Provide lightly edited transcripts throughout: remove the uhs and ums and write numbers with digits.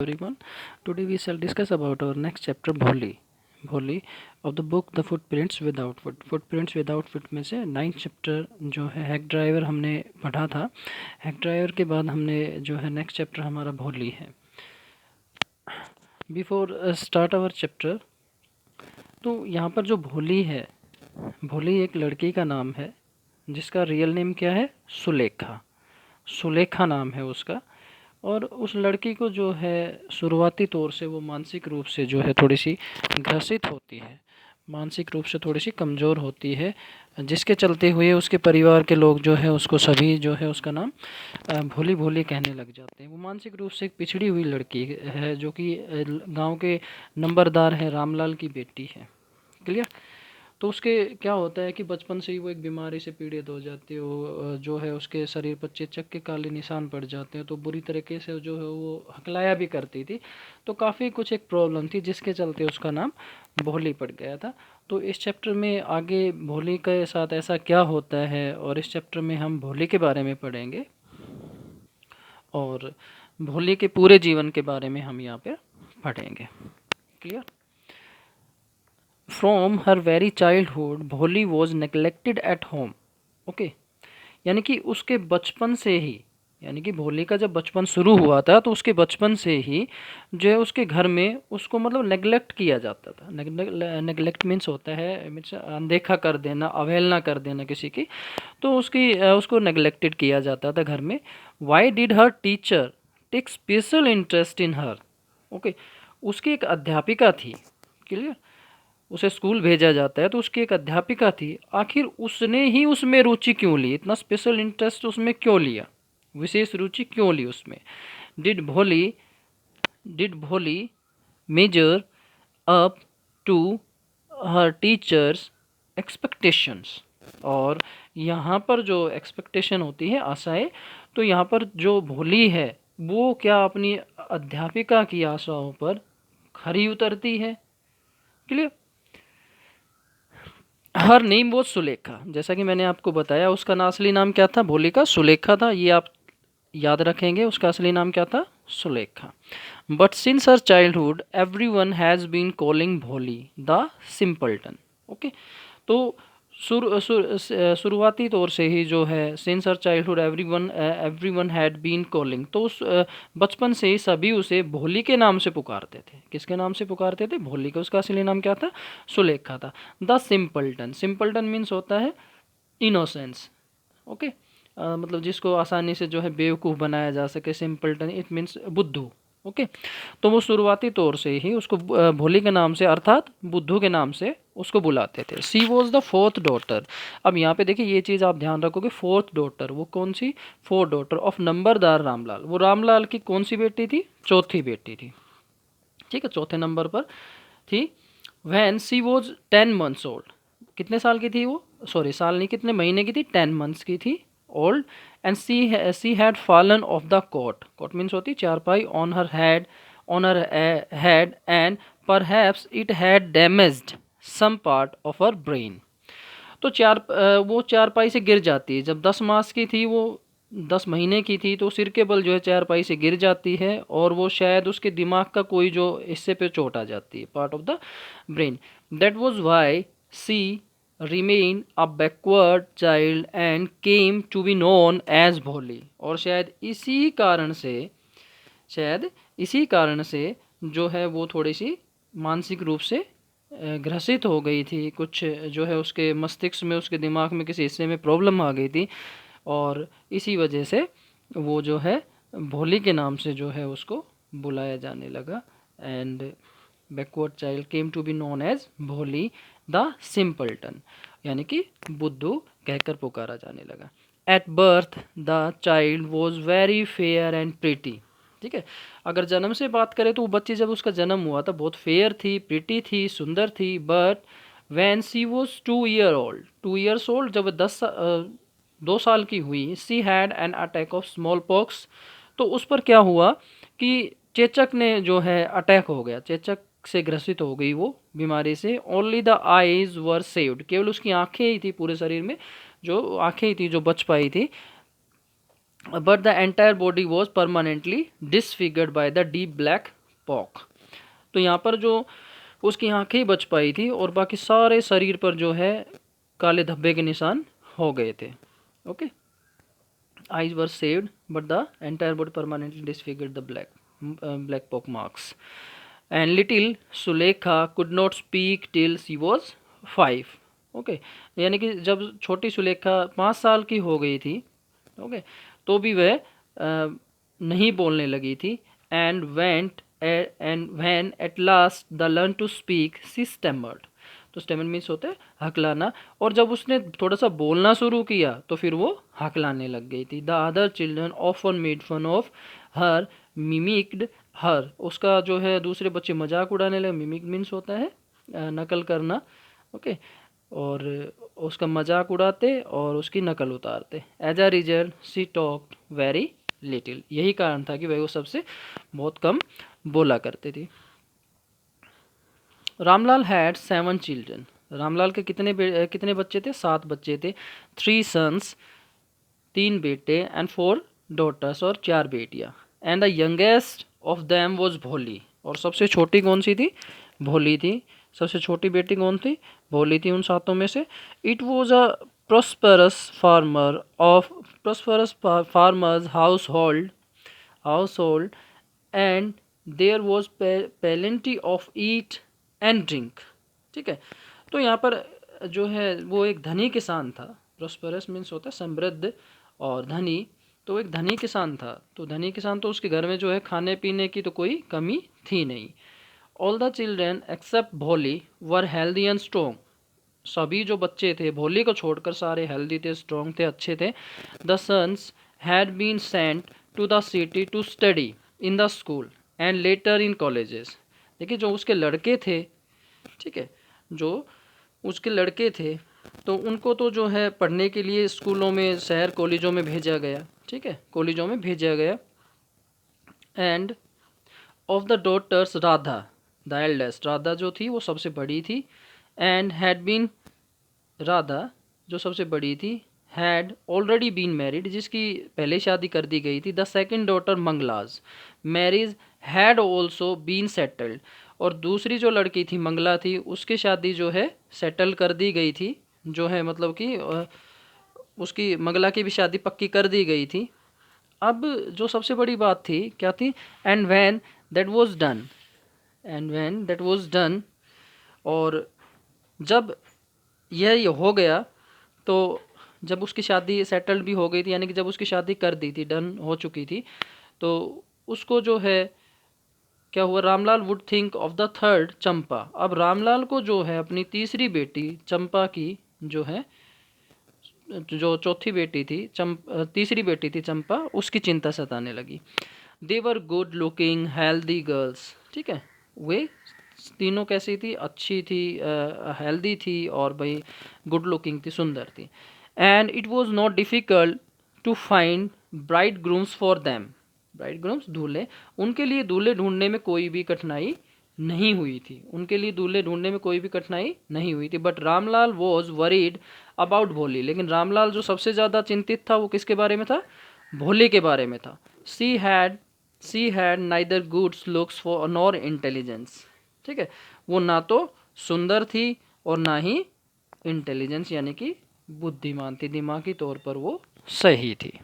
Everyone, today we shall discuss about our next chapter भोली of the book The Footprints Without Foot. Footprints Without Foot में से 9th chapter जो है hack driver हमने पढ़ा था। हैक ड्राइवर के बाद हमने जो है नेक्स्ट चैप्टर हमारा भोली है। बिफोर स्टार्ट आवर चैप्टर, तो यहाँ पर जो भोली है, भोली एक लड़की का नाम है जिसका रियल नेम क्या है? सुलेखा। सुलेखा नाम है उसका। और उस लड़की को जो है शुरुआती तौर से वो मानसिक रूप से जो है थोड़ी सी ग्रसित होती है, मानसिक रूप से थोड़ी सी कमज़ोर होती है, जिसके चलते हुए उसके परिवार के लोग जो है उसको सभी जो है उसका नाम भोली भोली कहने लग जाते हैं। वो मानसिक रूप से एक पिछड़ी हुई लड़की है जो कि गांव के नंबरदार है रामलाल की बेटी है। क्लियर? तो उसके क्या होता है कि बचपन से ही वो एक बीमारी से पीड़ित हो जाती है। वो जो है उसके शरीर पर चेचक के काले निशान पड़ जाते हैं, तो बुरी तरीके से जो है वो हकलाया भी करती थी। तो काफ़ी कुछ एक प्रॉब्लम थी जिसके चलते उसका नाम भोली पड़ गया था। तो इस चैप्टर में आगे भोली के साथ ऐसा क्या होता है, और इस चैप्टर में हम भोली के बारे में पढ़ेंगे और भोली के पूरे जीवन के बारे में हम यहाँ पे पढ़ेंगे। Clear? From her very childhood Bholi was neglected at home. Okay, यानी कि उसके बचपन से ही, यानी कि भोली का जब बचपन शुरू हुआ था तो उसके बचपन से ही जो है उसके घर में उसको मतलब नेग्लेक्ट किया जाता था। नेग्लेक्ट मीन्स होता है मीन्स अनदेखा कर देना, अवहेलना कर देना किसी की। तो उसको नेग्लेक्टेड किया जाता था घर में। Why did her teacher take special interest in her. Okay, उसकी एक अध्यापिका थी। क्लियर? उसे स्कूल भेजा जाता है तो उसकी एक अध्यापिका थी, आखिर उसने ही उसमें रुचि क्यों ली, इतना स्पेशल इंटरेस्ट उसमें क्यों लिया, विशेष रुचि क्यों ली उसमें? Did Bholi measure up to her teachers expectations. और यहाँ पर जो एक्सपेक्टेशन होती है, आशाएं, तो यहाँ पर जो भोली है वो क्या अपनी अध्यापिका की आशाओं पर खरी उतरती है। क्लियर? हर नेम वो सुलेखा, जैसा कि मैंने आपको बताया उसका असली नाम क्या था? भोली का सुलेखा था। ये आप याद रखेंगे, उसका असली नाम क्या था? Sulekha. But since her childhood everyone has been calling Bholi the simpleton. Okay, तो शुरुआती तौर से ही जो है since her childhood everyone had been calling, तो उस बचपन से ही सभी उसे भोली के नाम से पुकारते थे। किसके नाम से पुकारते थे? भोली का। उसका असली नाम क्या था? सुलेखा था। द सिंपल्टन, सिंपल्टन मीन्स होता है इनोसेंस। ओके, मतलब जिसको आसानी से जो है बेवकूफ़ बनाया जा सके, सिंपल्टन इट मीन्स बुद्धू। ओके, तो वो शुरुआती तौर से ही उसको भोली के नाम से अर्थात बुद्धू के नाम से उसको बुलाते थे। सी वॉज द फोर्थ डॉटर। अब यहाँ पे देखिए ये चीज़ आप ध्यान रखोगे, फोर्थ डॉटर वो कौन सी? फोर्थ डॉटर ऑफ नंबरदार रामलाल। वो रामलाल की कौन सी बेटी थी? चौथी बेटी थी। ठीक है, चौथे नंबर पर थी। Van C was 10 months old. कितने साल की थी वो? सॉरी, साल नहीं, कितने महीने की थी? 10 months की थी old. And she had fallen off the cot. Cot means होती चारपाई। On her head and perhaps it had damaged some part of her brain. तो वो चारपाई से गिर जाती है। जब 10 मास की थी वो, 10 महीने की थी, तो सिर के बल जो है चारपाई से गिर जाती है और वो शायद उसके दिमाग का कोई जो हिस्से पे चोट आ जाती है, part of the brain. That was why she remain a backward child and came to be known as Bholi. और शायद इसी कारण से जो है वो थोड़ी सी मानसिक रूप से ग्रसित हो गई थी। कुछ जो है उसके मस्तिष्क में, उसके दिमाग में किसी हिस्से में प्रॉब्लम आ गई थी, और इसी वजह से वो जो है भोली के नाम से जो है उसको बुलाया जाने लगा। And backward child came to be known as Bholi the simpleton, यानी कि बुद्धू कहकर पुकारा जाने लगा। At birth the child was very fair and pretty. ठीक है, अगर जन्म से बात करें तो वो बच्ची जब उसका जन्म हुआ था बहुत फेयर थी, प्रिटी थी, सुंदर थी। But when C was 2 years old, जब 2 साल की हुई, she had an attack of small pox. तो उस पर क्या हुआ कि चेचक ने जो है अटैक हो गया, चेचक से ग्रसित हो गई वो बीमारी से। Only the eyes were saved, केवल उसकी आंखें ही थी, पूरे शरीर में जो आंखें ही थी जो बच पाई थी। But the entire body was permanently disfigured by the deep black pock. तो यहाँ पर जो उसकी आंखें ही बच पाई थी और बाकी सारे शरीर पर जो है काले धब्बे के निशान हो गए थे। Okay, eyes were saved but the entire body permanently disfigured the black pock marks, and little Sulekha could not speak till she was 5। Okay, यानी कि जब छोटी सुलेखा 5 साल की हो गई थी, ओके, तो भी वह नहीं बोलने लगी थी। And when at last the learn to speak she stammered. तो स्टेमर मीन्स होता है हकलाना, और जब उसने थोड़ा सा बोलना शुरू किया तो फिर वो हकलाने लग गई थी। The other children often made fun of her, mimicked her. उसका जो है दूसरे बच्चे मजाक उड़ाने लगे। मिमिक मीन्स होता है नकल करना, ओके, और उसका मजाक उड़ाते और उसकी नकल उतारते। As a result she talked very little. यही कारण था कि वह वो सबसे बहुत कम बोला करते थे। Ramlal had 7 children. रामलाल के कितने बच्चे थे? 7 बच्चे थे। 3 सन्स, 3 बेटे, एंड 4 डॉटर्स, और 4 बेटियाँ। And the youngest of them was भोली। और सबसे छोटी कौन सी थी? भोली थी। सबसे छोटी बेटी कौन थी? भोली थी उन 7 में से। It was a prosperous farmer's household, and there was plenty of eat and drink। ठीक है, तो यहाँ पर जो है वो एक धनी किसान था। prosperous मीन्स होता है समृद्ध, और धनी, तो एक धनी किसान था। तो धनी किसान तो उसके घर में जो है खाने पीने की तो कोई कमी थी नहीं। ऑल द चिल्ड्रन एक्सेप्ट भोली वर हेल्दी एंड स्ट्रॉन्ग। सभी जो बच्चे थे भोली को छोड़कर सारे हेल्दी थे, स्ट्रॉन्ग थे, अच्छे थे। The sons had been sent to the city to study in the school and later in colleges. देखिए, जो उसके लड़के थे, ठीक है, जो उसके लड़के थे तो उनको तो जो है पढ़ने के लिए स्कूलों में, शहर कॉलेजों में भेजा गया। ठीक है, कॉलेजों में भेजा गया। And of the daughters Radha, the eldest, Radha जो थी वो सबसे बड़ी थी। एंड हैड बीन, राधा जो सबसे बड़ी थी, हैड ऑलरेडी बीन मैरिड, जिसकी पहले शादी कर दी गई थी। The second daughter Mangala's marriage had also been settled. और दूसरी जो लड़की थी मंगला थी, उसकी शादी जो है सेटल कर दी गई थी, जो है मतलब कि उसकी मंगला की भी शादी पक्की कर दी गई थी। अब जो सबसे बड़ी बात थी क्या थी? And when that was done, and when that was done, और जब यह हो गया, तो जब उसकी शादी सेटल्ड भी हो गई थी, यानी कि जब उसकी शादी कर दी थी, डन हो चुकी थी, तो उसको जो है क्या हुआ? Ramlal would think of the third Champa. अब रामलाल को जो है अपनी तीसरी बेटी चंपा की, जो है जो चौथी बेटी थी तीसरी बेटी थी चंपा, उसकी चिंता सताने लगी। They were good looking healthy girls. ठीक है, वे तीनों कैसी थी? अच्छी थी, हेल्दी थी, और भाई गुड लुकिंग थी, सुंदर थी। And it was not difficult to find bridegrooms for them. Bridegrooms, दूल्हे, उनके लिए दूल्हे ढूंढने में कोई भी कठिनाई नहीं हुई थी। उनके लिए दूल्हे ढूंढने में कोई भी कठिनाई नहीं हुई थी। But Ramlal was worried about भोली। लेकिन रामलाल जो सबसे ज़्यादा चिंतित था वो किसके बारे में था? भोली के बारे में था। She had neither goods looks for nor intelligence. ठीक है, वो ना तो सुंदर थी और ना ही इंटेलिजेंस यानी कि बुद्धिमान थी, दिमागी तौर पर वो सही थी।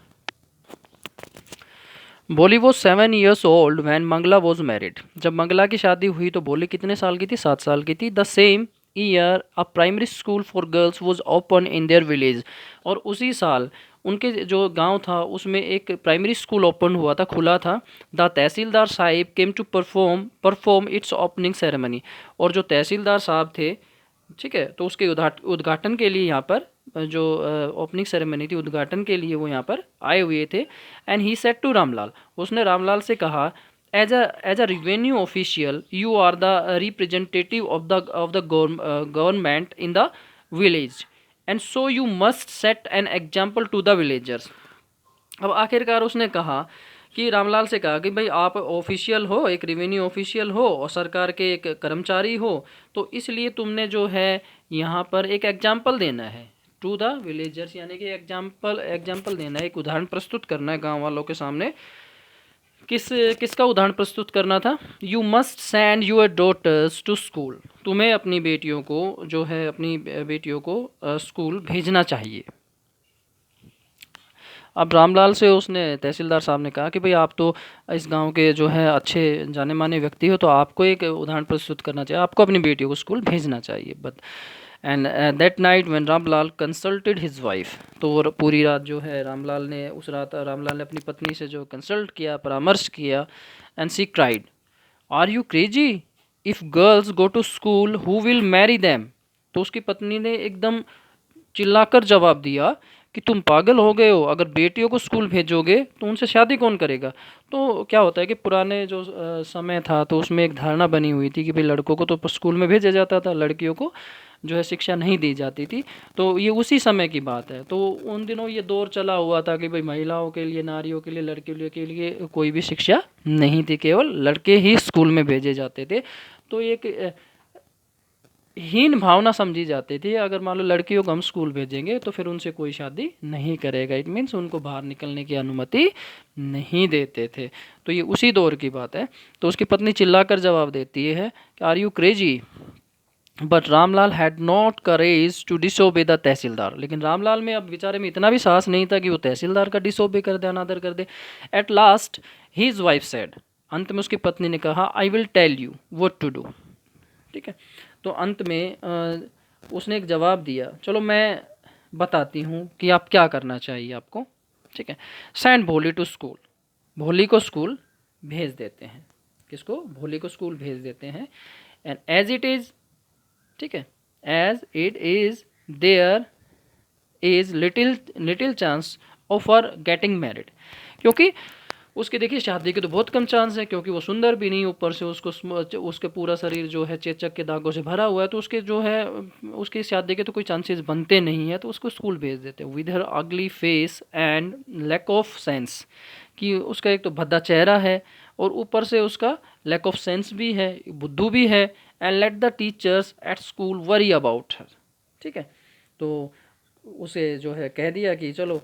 भोली वो 7 years old when Mangala was married. जब मंगला की शादी हुई तो भोली कितने साल की थी? 7 साल की थी। The same year a primary school for girls was open in their village. और उसी साल उनके जो गांव था उसमें एक प्राइमरी स्कूल ओपन हुआ था, खुला था। The tehsildar sahib came to perform its opening ceremony. और जो तहसीलदार साहब थे, ठीक है, तो उसके उद्घाटन के लिए यहाँ पर जो ओपनिंग सेरेमनी थी, उद्घाटन के लिए वो यहाँ पर आए हुए थे। And he said to Ramlal, उसने रामलाल से कहा, as a revenue official you are the representative of the government in the village, and so you must set an example to the villagers. अब आखिरकार उसने कहा कि रामलाल से कहा कि भाई आप ऑफिशियल हो, एक रेवेन्यू ऑफिशियल हो और सरकार के एक कर्मचारी हो, तो इसलिए तुमने जो है यहाँ पर एक एग्जाम्पल देना है। टू द विलेजर्स, यानी कि एग्जाम्पल देना है, एक उदाहरण प्रस्तुत करना है गांव वालों के सामने। किसका उदाहरण प्रस्तुत करना था? You must send your daughters to school, तुम्हें अपनी बेटियों को जो है अपनी बेटियों को स्कूल भेजना चाहिए। अब रामलाल से उसने तहसीलदार साहब ने कहा कि भाई आप तो इस गांव के जो है अच्छे जाने माने व्यक्ति हो, तो आपको एक उदाहरण प्रस्तुत करना चाहिए, आपको अपनी बेटियों को स्कूल भेजना चाहिए। But and that night when Ramlal consulted his wife, तो पूरी रात जो है उस रात रामलाल ने अपनी पत्नी से जो कंसल्ट किया, परामर्श किया। And she cried, are you crazy, if girls go to school who will marry them. तो उसकी पत्नी ने एकदम चिल्लाकर जवाब दिया कि तुम पागल हो गए हो, अगर बेटियों को स्कूल भेजोगे तो उनसे शादी कौन करेगा। तो क्या होता है कि पुराने जो समय था तो उसमें एक धारणा बनी हुई थी कि भाई लड़कों को तो स्कूल में भेजा जाता था, लड़कियों को जो है शिक्षा नहीं दी जाती थी। तो ये उसी समय की बात है। तो उन दिनों ये दौर चला हुआ था कि भाई महिलाओं के लिए, नारियों के लिए, लड़कियों के लिए कोई भी शिक्षा नहीं थी, केवल लड़के ही स्कूल में भेजे जाते थे। तो एक हीन भावना समझी जाती थी, अगर मान लो लड़कियों को हम स्कूल भेजेंगे तो फिर उनसे कोई शादी नहीं करेगा, इट मीन्स उनको बाहर निकलने की अनुमति नहीं देते थे। तो ये उसी दौर की बात है। तो उसकी पत्नी चिल्लाकर जवाब देती है कि are you crazy, but Ramlal had not courage to disobey the tehsildar. लेकिन रामलाल में अब बेचारे में इतना भी साहस नहीं था कि वो तहसीलदार का डिसोबे कर दे, अनादर कर दे। At last his wife said, अंत में उसकी पत्नी ने कहा, I will tell you what to do. ठीक है, तो अंत में उसने एक जवाब दिया, चलो मैं बताती हूँ कि आप क्या करना चाहिए आपको। ठीक है, सेंड भोली टू स्कूल, भोली को स्कूल भेज देते हैं। किसको? भोली को स्कूल भेज देते हैं। एंड एज इट इज़, ठीक है, as it is there is little chance of her getting married, क्योंकि उसके देखिए शादी के तो बहुत कम चांस है, क्योंकि वो सुंदर भी नहीं, ऊपर से उसके पूरा शरीर जो है चेचक के दागों से भरा हुआ है, तो उसके जो है उसकी शादी के तो कोई चांसेस बनते नहीं है। तो उसको स्कूल भेज देते हैं। With her ugly face and lack of sense, कि उसका एक तो भद्दा चेहरा है और ऊपर से उसका लैक ऑफ सेंस भी है, बुद्धू भी है। And let the teachers at school worry about her. ठीक है, तो उसे जो है कह दिया कि चलो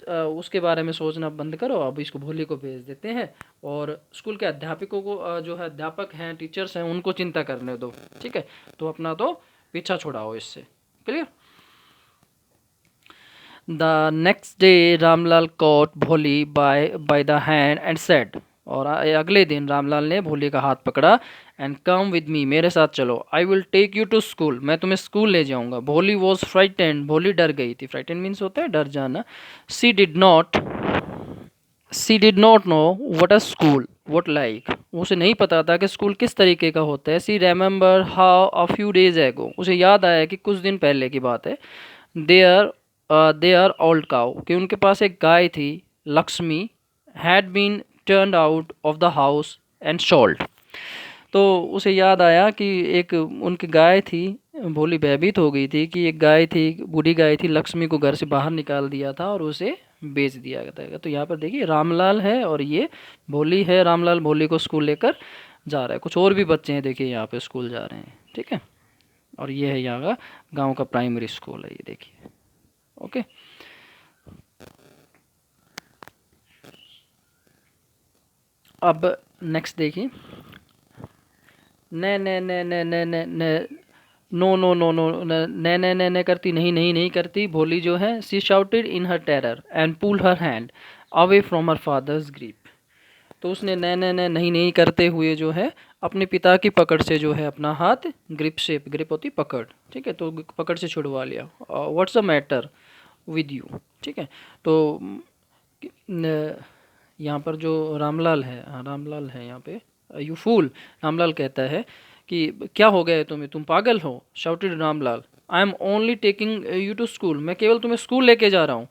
उसके बारे में सोचना बंद करो, अब इसको भोली को भेज देते हैं और स्कूल के अध्यापकों को जो है अध्यापक हैं, टीचर्स हैं, उनको चिंता करने दो। ठीक है, तो अपना तो पीछा छुड़ाओ इससे। Clear? The next day Ramlal caught Bholi by the hand and said, और अगले दिन रामलाल ने भोली का हाथ पकड़ा। एंड कम विद मी, मेरे साथ चलो। I will take you to school, मैं तुम्हें स्कूल ले जाऊंगा। भोली वॉज फ्राइटेंड, भोली डर गई थी। फ्राइटेंड मीन्स होता है डर जाना। She did not know what a school what like, उसे नहीं पता था कि स्कूल किस तरीके का होता है। She remember how a few days ago, उसे याद आया कि कुछ दिन पहले की बात है। देयर ओल्ड काउ, कि उनके पास एक गाय थी, Lakshmi, had been turned out of the house and sold. तो उसे याद आया कि एक उनकी गाय थी, भोली भयभीत हो गई थी कि एक गाय थी, बूढ़ी गाय थी, लक्ष्मी को घर से बाहर निकाल दिया था और उसे बेच दिया गया था। तो यहाँ पर देखिए रामलाल है और ये भोली है। रामलाल भोली को स्कूल लेकर जा रहा है। कुछ और भी बच्चे हैं देखिए यहाँ पे स्कूल जा रहे हैं। ठीक है, और ये है यहाँ का गांव का प्राइमरी स्कूल है, ये देखिए। ओके, अब नेक्स्ट देखिए। ने ने ने ने ने ने ने नो नो नो नो, ने ने करती नहीं नहीं नहीं करती भोली जो है। She shouted in her terror and pull her hand away from her father's grip, तो उसने ने नहीं नहीं करते हुए जो है अपने पिता की पकड़ से जो है अपना हाथ, ग्रिप से, ग्रिप होती पकड़, ठीक है, तो पकड़ से छुड़वा लिया। What's the matter with you. ठीक है, तो यहाँ पर जो रामलाल है, हाँ रामलाल है यहाँ पे, यू फूल, रामलाल कहता है कि क्या हो गया है तुम्हें, तुम पागल हो। Shouted Ramlal, I am only taking you to school, मैं केवल तुम्हें स्कूल लेके जा रहा हूँ।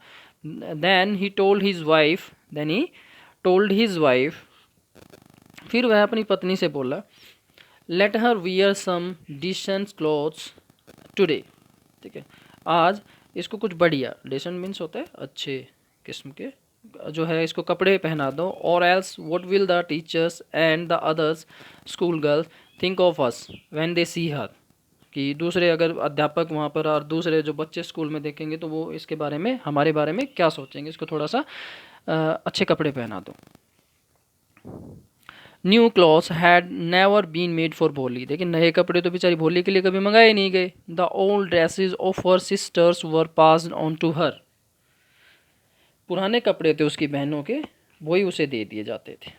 Then he told his wife, फिर वह अपनी पत्नी से बोला, let her wear some decent clothes today. ठीक है, आज इसको कुछ बढ़िया, डिसेंट मीन्स होता है अच्छे किस्म के, जो है इसको कपड़े पहना दो। Or else what will the teachers and the others school girls think of us when they see her. कि दूसरे अगर अध्यापक वहाँ पर और दूसरे जो बच्चे स्कूल में देखेंगे तो वो इसके बारे में, हमारे बारे में क्या सोचेंगे, इसको थोड़ा सा अच्छे कपड़े पहना दो। New clothes had never been made for Bholi, देखिए नए कपड़े तो बेचारी भोली के लिए कभी मंगाए नहीं गए। The old dresses of her sisters were passed on to her, पुराने कपड़े थे उसकी बहनों के, वही उसे दे दिए जाते थे।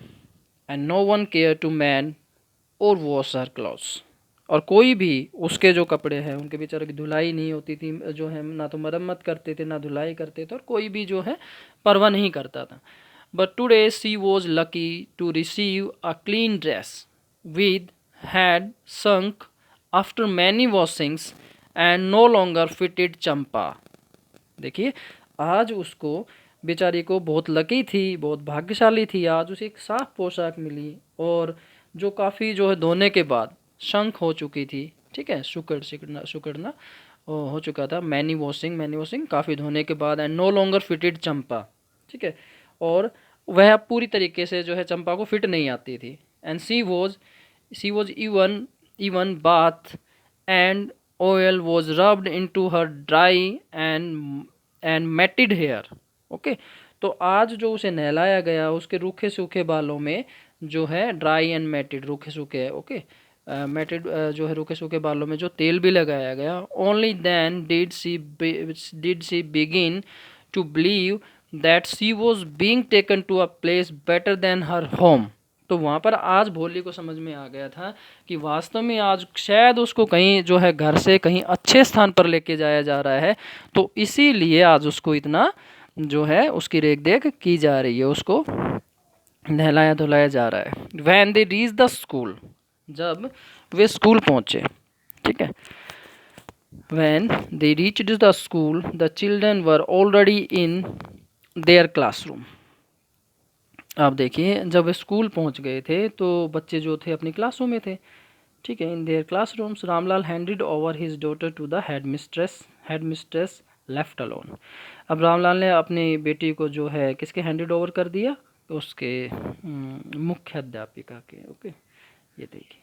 And no one care to mend or wash her clothes, और कोई भी उसके जो कपड़े हैं उनके बेचारे की धुलाई नहीं होती थी, जो है ना तो मरम्मत करते थे ना धुलाई करते थे, और कोई भी जो है परवाह नहीं करता था। But today she was lucky to receive a clean dress with had sunk after many washings and no longer fitted Champa. देखिए आज उसको बेचारी को बहुत लकी थी, बहुत भाग्यशाली थी, आज उसे एक साफ पोशाक मिली और जो काफ़ी जो है धोने के बाद शंख हो चुकी थी, ठीक है, सुकड़ना हो चुका था। मैनी वॉशिंग काफ़ी धोने के बाद। एंड नो लॉन्गर फिटेड चंपा, ठीक है, और वह पूरी तरीके से जो है चंपा को फिट नहीं आती थी। And she was even bath and oil was rubbed into her dry and matted hair. Okay, तो आज जो उसे नहलाया गया उसके रूखे सूखे बालों में जो है ड्राई एंड मैटिड, रूखे सूखे है, ओके, मैटिड जो है रूखे सूखे बालों में जो तेल भी लगाया गया। Only then did she begin to believe that she was being taken to a place better than her home. तो वहाँ पर आज भोली को समझ में आ गया था कि वास्तव में आज शायद उसको कहीं जो है घर से कहीं अच्छे स्थान पर लेके जाया जा रहा है, तो इसीलिए आज उसको इतना जो है उसकी रेख देख की जा रही है, उसको नहलाया धुलाया जा रहा है। When they reach the school, जब वे स्कूल पहुँचे, ठीक है, when they reach the school the children were already in their classroom. आप देखिए जब वे स्कूल पहुंच गए थे तो बच्चे जो थे अपनी क्लासों में थे, ठीक है, in their classrooms. Ramlal handed over his daughter to the headmistress left alone. अब रामलाल ने अपनी बेटी को जो है किसके हैंडेड ओवर कर दिया, उसके मुख्य अध्यापिका के, ओके, ये देखिए,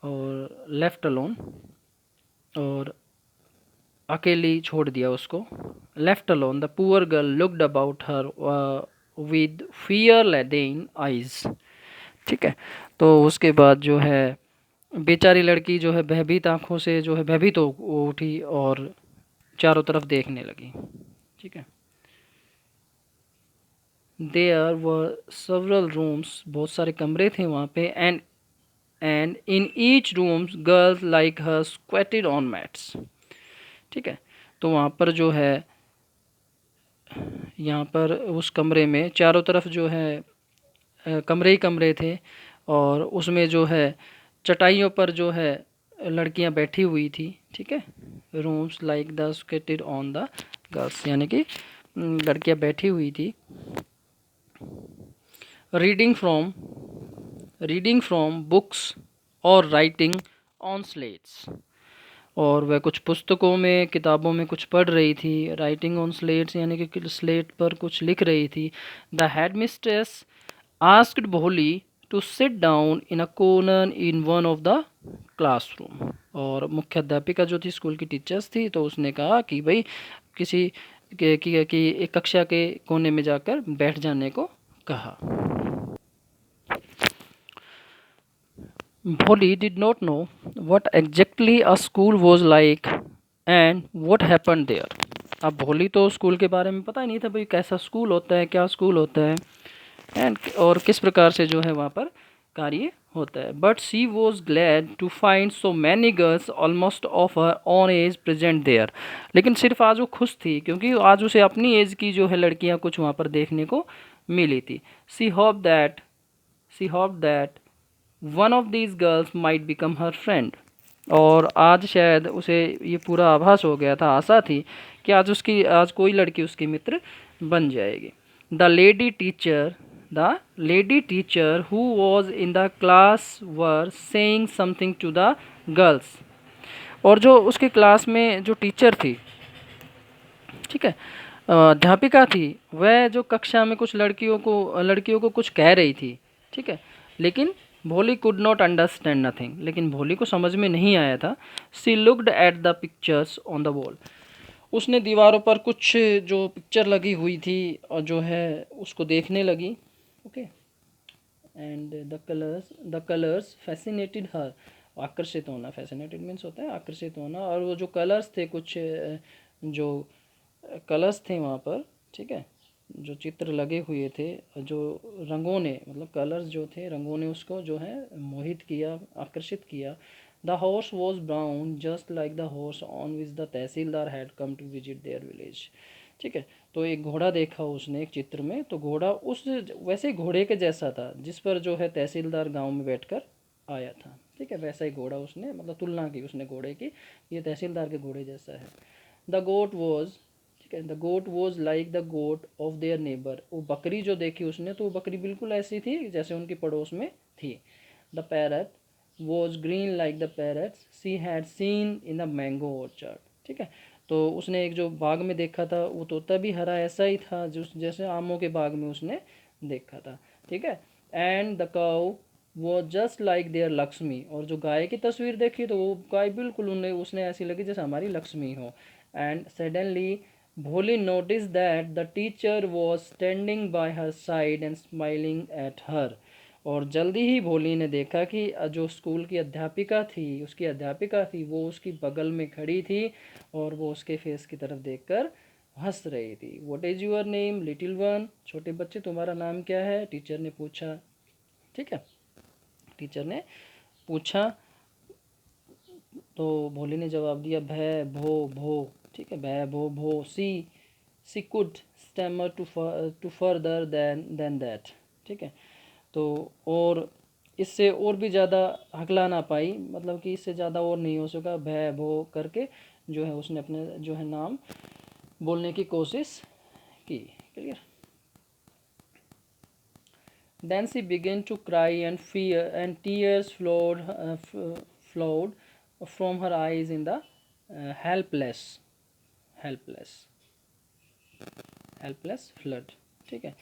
और लेफ्ट अलोन, और अकेली छोड़ दिया उसको। Left alone the poor girl looked about her with fear laden eyes, ठीक है, तो उसके बाद जो है बेचारी लड़की जो है भयभीत आंखों से जो है भयभीत हो उठी और चारों तरफ देखने लगी, ठीक है। देयर वर सेवरल रूम्स, बहुत सारे कमरे थे वहाँ पे। And in each rooms girls like her squatted on mats, ठीक है, तो वहाँ पर जो है यहाँ पर उस कमरे में चारों तरफ जो है कमरे ही कमरे थे, और उसमें जो है चटाइयों पर जो है लड़कियां बैठी हुई थी, ठीक है। Rooms like the skated on the girls, यानी कि लड़कियां बैठी हुई थी। रीडिंग फ्रॉम बुक्स और राइटिंग ऑन स्लेट्स, और वह कुछ पुस्तकों में किताबों में कुछ पढ़ रही थी। राइटिंग ऑन स्लेट्स यानी कि स्लेट पर कुछ लिख रही थी। The headmistress asked Bholi to sit down in a corner in one of the classroom, और मुख्य अध्यापिका जो थी स्कूल की टीचर्स थी, तो उसने कहा कि भाई किसी कि एक कक्षा के कोने में जाकर बैठ जाने को कहा। Bholly did not know what exactly a school was like and what happened there. अब भोली तो स्कूल के बारे में पता ही नहीं था भाई कैसा स्कूल होता है, क्या स्कूल होता है, एंड और किस प्रकार से जो है वहाँ पर कार्य होता है। But she was glad to find so many girls almost of her own age present there. लेकिन सिर्फ आज वो खुश थी क्योंकि आज उसे अपनी एज की जो है लड़कियाँ कुछ वहाँ पर देखने को मिली थी। She hope that one of these girls might become her friend, और आज शायद उसे ये पूरा आभास हो गया था, आशा थी कि आज कोई लड़की उसकी मित्र बन जाएगी। The lady teacher who was in the class were saying something to the girls, और जो उसके क्लास में जो टीचर थी, ठीक है, अध्यापिका थी, वह जो कक्षा में कुछ लड़कियों को कुछ कह रही थी, ठीक है, लेकिन भोली कुड नॉट अंडरस्टैंड नथिंग, लेकिन भोली को समझ में नहीं आया था। She looked at the pictures on the wall, उसने दीवारों पर कुछ जो पिक्चर लगी हुई थी और जो है उसको देखने लगी। Okay, and the colours fascinated her, आकर्षित होना, फैसिनेटेड मीन्स होता है आकर्षित होना। और वो जो कलर्स थे, कुछ जो कलर्स थे वहाँ पर, ठीक है, जो चित्र लगे हुए थे, जो रंगों ने, मतलब कलर्स जो थे, रंगों ने उसको जो है मोहित किया, आकर्षित किया। The horse was brown just like the horse on which the tehsildar had come to visit their village. ठीक है, तो एक घोड़ा देखा उसने एक चित्र में, तो घोड़ा उस वैसे घोड़े के जैसा था जिस पर जो है तहसीलदार गांव में बैठकर आया था। ठीक है, वैसा ही घोड़ा उसने, मतलब तुलना की उसने घोड़े की, ये तहसीलदार के घोड़े जैसा है। द गोट वॉज, ठीक है, the goat was like the goat of their neighbour, वो बकरी जो देखी उसने, तो वो बकरी बिल्कुल ऐसी थी जैसे उनकी पड़ोस में थी। The parrot was green like the parrots she had seen in the mango orchard. ठीक है, तो उसने एक जो बाग में देखा था वो तोता भी हरा ऐसा ही था जो जैसे आमों के बाग में उसने देखा था। ठीक है, एंड द काउ वो जस्ट लाइक देयर लक्ष्मी, और जो गाय की तस्वीर देखी तो वो गाय बिल्कुल उन्हें उसने ऐसी लगी जैसे हमारी लक्ष्मी हो। एंड सडनली भोली notice that the teacher was standing bye her side and smiling at her, और जल्दी ही भोली ने देखा कि जो स्कूल की अध्यापिका थी, उसकी अध्यापिका थी, वो उसकी बगल में खड़ी थी और वो उसके फेस की तरफ देखकर हंस रही थी। What is your name little one, छोटे बच्चे तुम्हारा नाम क्या है, टीचर ने पूछा। ठीक है, टीचर ने पूछा, तो भोली ने जवाब दिया भै भो भो। ठीक है, भै भो भो। She could stammer to further than that. ठीक है, तो और इससे और भी ज़्यादा हकला ना पाई, मतलब कि इससे ज़्यादा और नहीं हो सका, भै भो करके जो है उसने अपने जो है नाम बोलने की कोशिश की। Clear. Then she began to cry and fear and tears flowed from her eyes in the helpless helpless helpless flood. ठीक है,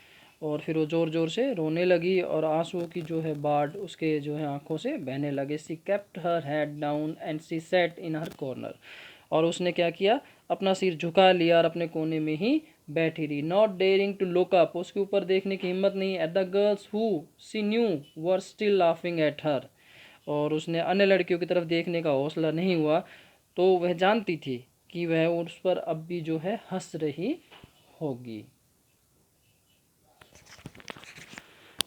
और फिर वो ज़ोर ज़ोर से रोने लगी और आंसुओं की जो है बाढ़ उसके जो है आंखों से बहने लगे। She kept her head down and she sat in her corner, और उसने क्या किया, अपना सिर झुका लिया और अपने कोने में ही बैठी रही। Not daring to look up, उसके ऊपर देखने की हिम्मत नहीं। At the girls who she knew were still laughing at her, और उसने अन्य लड़कियों की तरफ देखने का हौसला नहीं हुआ, तो वह जानती थी कि वह उस पर अब भी जो है हंस रही होगी।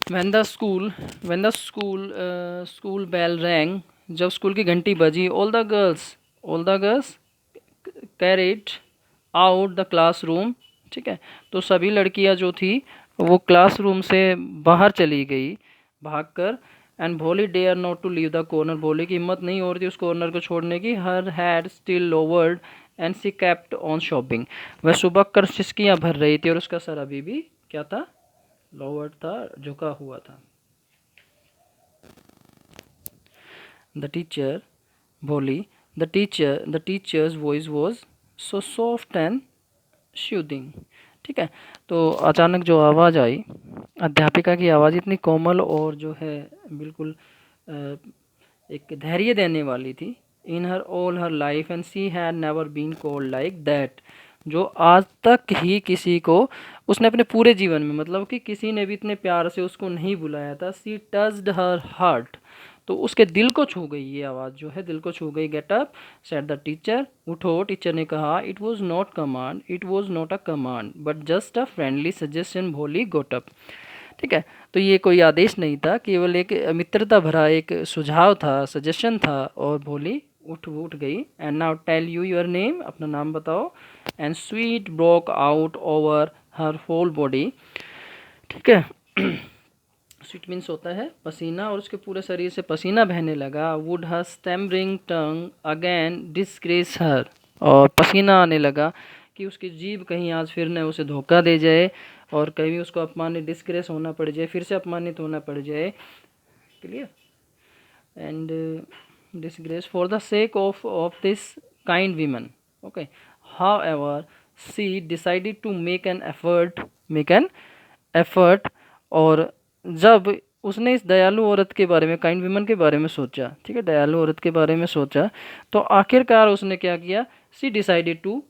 when the school school bell rang, जब स्कूल की घंटी बजी, all the girls carried out the classroom। ठीक है, तो सभी लड़कियां जो थी वो क्लासरूम से बाहर चली गई भागकर। And Bholi dare not to leave the corner, Bholi की हिम्मत नहीं हो रही थी उस कॉर्नर को छोड़ने की। Her head still lowered and she kept on sobbing, वह सुबह कर सिसकियाँ भर रही थी और उसका सर अभी भी क्या था, लोवर्ड था, झुका हुआ था। The teacher Bholi, the teacher's voice was so soft and soothing. ठीक है, तो अचानक जो आवाज़ आई, अध्यापिका की आवाज़ इतनी कोमल और जो है बिल्कुल एक धैर्य देने वाली थी। In her all her life and she had never been called like that, जो आज तक ही किसी को उसने अपने पूरे जीवन में, मतलब कि किसी ने भी इतने प्यार से उसको नहीं बुलाया था। सी टच्ड हर हार्ट, तो उसके दिल को छू गई, ये आवाज़ जो है दिल को छू गई। Get up said the teacher, उठो, टीचर ने कहा। It was not a command but just a friendly suggestion. भोली गोट अप। ठीक है, तो ये कोई आदेश नहीं था, केवल एक मित्रता भरा एक सुझाव था, सजेशन था, और भोली उठ गई। And now tell you your name, अपना नाम बताओ। And sweat broke out over her whole body. ठीक है, स्वीट मीन्स होता है पसीना, और उसके पूरे शरीर से पसीना बहने लगा। Would her stammering tongue again disgrace her, और पसीना आने लगा कि उसकी जीभ कहीं आज फिर न उसे धोखा दे जाए और कहीं उसको अपमानित, डिस्ग्रेस होना पड़ जाए, फिर से अपमानित होना पड़ जाए। Clear. And disgrace for the sake of this kind women. Okay, however she decided to make an effort, और जब उसने इस दयालु औरत के बारे में, काइंड विमन के बारे में सोचा, ठीक है, दयालु औरत के बारे में सोचा। तो आखिरकार उसने क्या किया, she decided to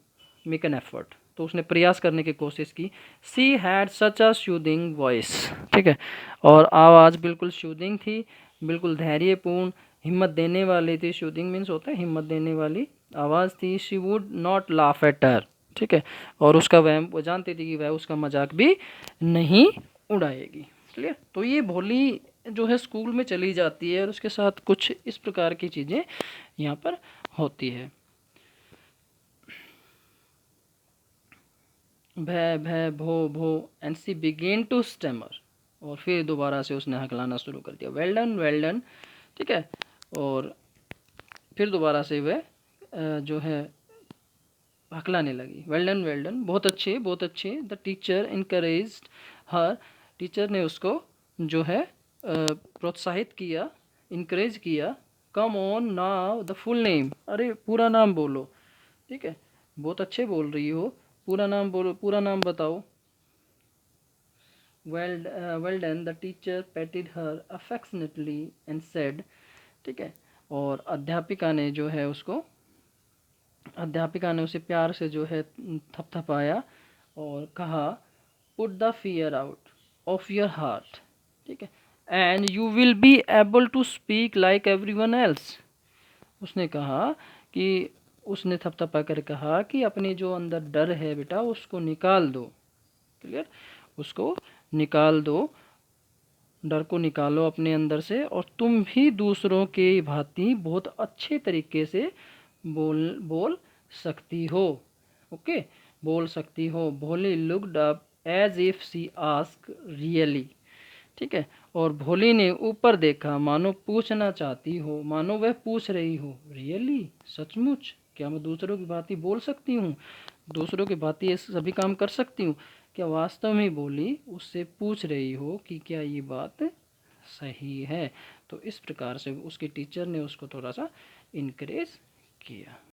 make an effort, तो उसने प्रयास करने की कोशिश की। She had such a soothing voice, ठीक है, और आवाज़ बिल्कुल सूदिंग थी, बिल्कुल धैर्यपूर्ण, हिम्मत देने वाली थी। सूदिंग मीन्स होता है हिम्मत देने वाली आवाज़ थी। She would not laugh at her, ठीक है, और उसका वह वो जानती थी कि वह उसका मजाक भी नहीं उड़ाएगी। क्लियर। तो ये भोली जो है स्कूल में चली जाती है और उसके साथ कुछ इस प्रकार की चीज़ें यहाँ पर होती है। भय भय भो भो and she began to stammer, और फिर दोबारा से उसने हकलाना शुरू कर दिया, वेल डन, ठीक है, और फिर दोबारा से वह जो है हकलाने लगी, वेल डन, बहुत अच्छे। The teacher encouraged her, teacher ने उसको जो है प्रोत्साहित किया, इनकरेज किया। Come on now the full name, अरे पूरा नाम बोलो, ठीक है, बहुत अच्छे बोल रही हो, पूरा नाम बोलो, पूरा नाम बताओ। Well done, the teacher patted her affectionately and said, ठीक है, और अध्यापिका ने उसे प्यार से जो है थपथपाया और कहा, put the fear out of your heart, ठीक है, and you will be able to speak like everyone else. उसने कहा कि उसने थपथपा कर कहा कि अपने जो अंदर डर है बेटा उसको निकाल दो। क्लियर, उसको निकाल दो, डर को निकालो अपने अंदर से, और तुम भी दूसरों के भांति बहुत अच्छे तरीके से बोल सकती हो। ओके, बोल सकती हो। Bholi looked up as if she ask really, ठीक है, और भोली ने ऊपर देखा मानो पूछना चाहती हो, मानो वह पूछ रही हो, रियली, सचमुच, क्या मैं दूसरों की भांति बोल सकती हूँ, दूसरों की भांति ये सभी काम कर सकती हूँ, क्या वास्तव में भोली उससे पूछ रही हो कि क्या ये बात सही है। तो इस प्रकार से उसके टीचर ने उसको थोड़ा सा इनकरेज किया।